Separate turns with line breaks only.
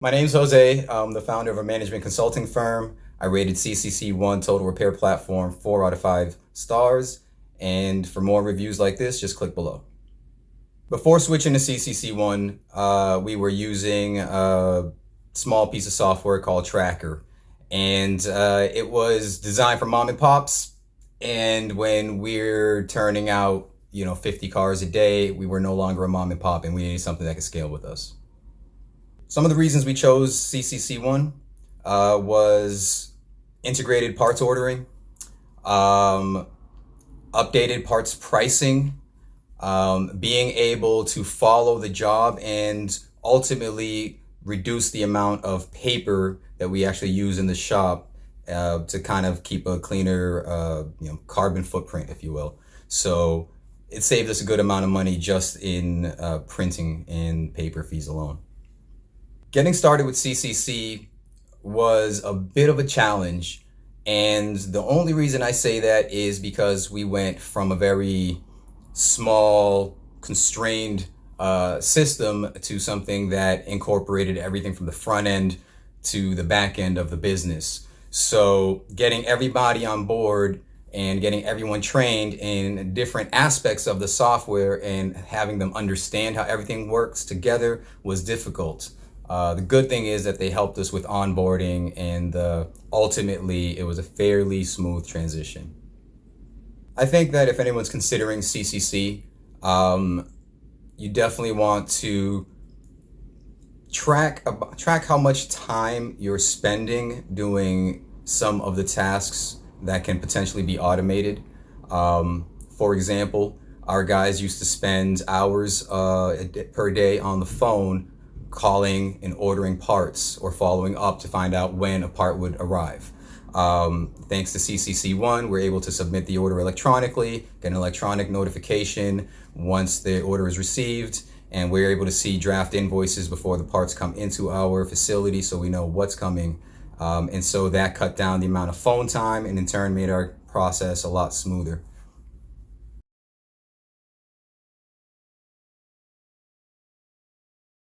My name's Jose. I'm the founder of a management consulting firm. I rated CCC 1 Total Repair Platform 4 out of 5 stars. And for more reviews like this, just click below. Before switching to CCC 1, we were using a small piece of software called Tracker. And it was designed for mom and pops. And when we're turning out, 50 cars a day, we were no longer a mom and pop and we needed something that could scale with us. Some of the reasons we chose CCC1 was integrated parts ordering, updated parts pricing, being able to follow the job and ultimately reduce the amount of paper that we actually use in the shop to kind of keep a cleaner carbon footprint, if you will. So it saved us a good amount of money just in printing and paper fees alone. Getting started with CCC was a bit of a challenge, and the only reason I say that is because we went from a very small, constrained system to something that incorporated everything from the front end to the back end of the business. So getting everybody on board and getting everyone trained in different aspects of the software and having them understand how everything works together was difficult. The good thing is that they helped us with onboarding, and ultimately it was a fairly smooth transition. I think that if anyone's considering CCC, you definitely want to track how much time you're spending doing some of the tasks that can potentially be automated. For example, our guys used to spend hours per day on the phone calling and ordering parts or following up to find out when a part would arrive. Thanks to CCC1, we're able to submit the order electronically, get an electronic notification once the order is received, and we're able to see draft invoices before the parts come into our facility so we know what's coming. And so that cut down the amount of phone time and in turn made our process a lot smoother.